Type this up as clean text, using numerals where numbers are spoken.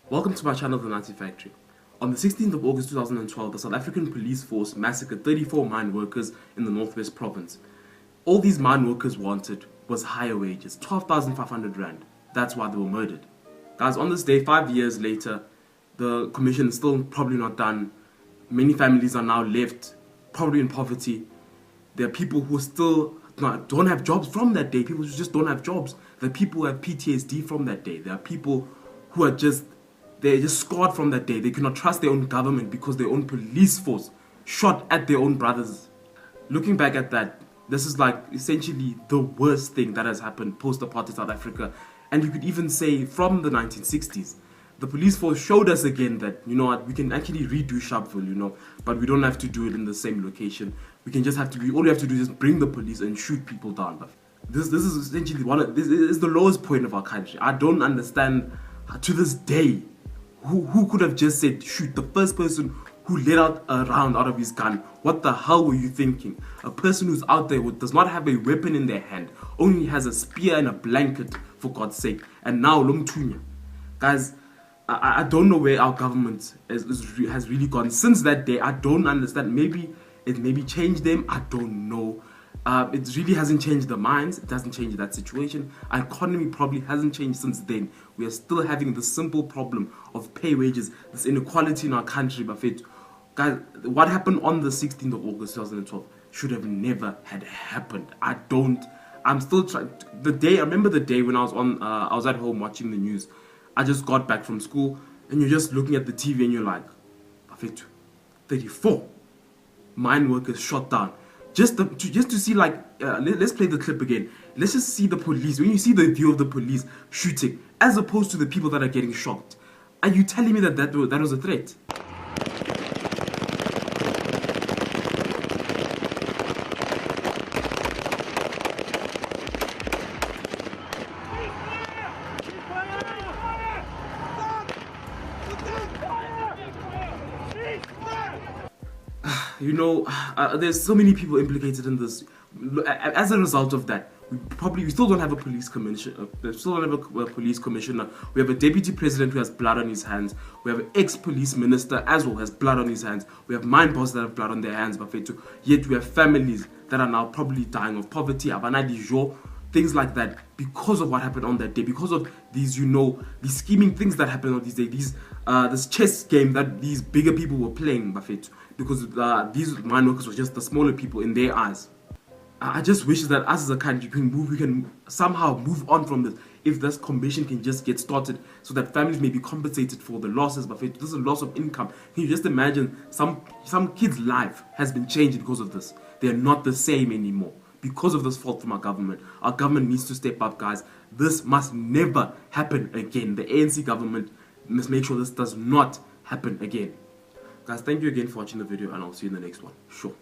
Welcome to my channel, The Nathi Factory. On the 16th of August 2012, the South African police force massacred 34 mine workers in the Northwest Province. All these mine workers wanted was higher wages, 12,500 rand. That's why they were murdered. Guys, on this day, 5 years later, the commission is still probably not done. Many families are now left, probably in poverty. There are people who still don't have jobs from that day. People who just don't have jobs. There are people who have PTSD from that day. There are people who are they're just scarred from that day. They cannot trust their own government because their own police force shot at their own brothers. Looking back at that, this is like essentially the worst thing that has happened post-apartheid South Africa. And you could even say from the 1960s. The police force showed us again that, you know what, we can actually redo Sharpeville, but we don't have to do it in the same location. All we have to do is just bring the police and shoot people down. This is essentially this is the lowest point of our country. I don't understand to this day who could have just said shoot. The first person who let out a round out of his gun, what the hell were you thinking? A person who's out there who does not have a weapon in their hand, only has a spear and a blanket, for God's sake. And now Lomthunya. Guys, I don't know where our government has really gone since that day. I don't understand. Maybe it changed them. I don't know. It really hasn't changed the minds. It doesn't change that situation. Our economy probably hasn't changed since then. We are still having the simple problem of pay wages, this inequality in our country. But guys, what happened on the 16th of August 2012 should have never had happened. I'm still trying. I remember the day when I was at home watching the news. I just got back from school, and you're just looking at the TV, and you're like, 34 mine workers shot down. Just to see, like, let's play the clip again. Let's just see the police. When you see the view of the police shooting, as opposed to the people that are getting shot, are you telling me that was a threat? There's so many people implicated in this. As a result of that, we still don't have a police commissioner. We still don't have a police commissioner. We have a deputy president who has blood on his hands. We have an ex-police minister as well who has blood on his hands. We have mine bosses that have blood on their hands. Yet we have families that are now probably dying of poverty, things like that, because of what happened on that day, because of these, these scheming things that happened on these days, this chess game that these bigger people were playing, because these mine workers were just the smaller people in their eyes. I just wish that us as a country we can somehow move on from this. If this commission can just get started so that families may be compensated for the losses, this is a loss of income. Can you just imagine some kid's life has been changed because of this? They're not the same anymore because of this fault from our government. Our government needs to step up, guys. This must never happen again. The ANC government must make sure this does not happen again. Guys, thank you again for watching the video, and I'll see you in the next one. Sure.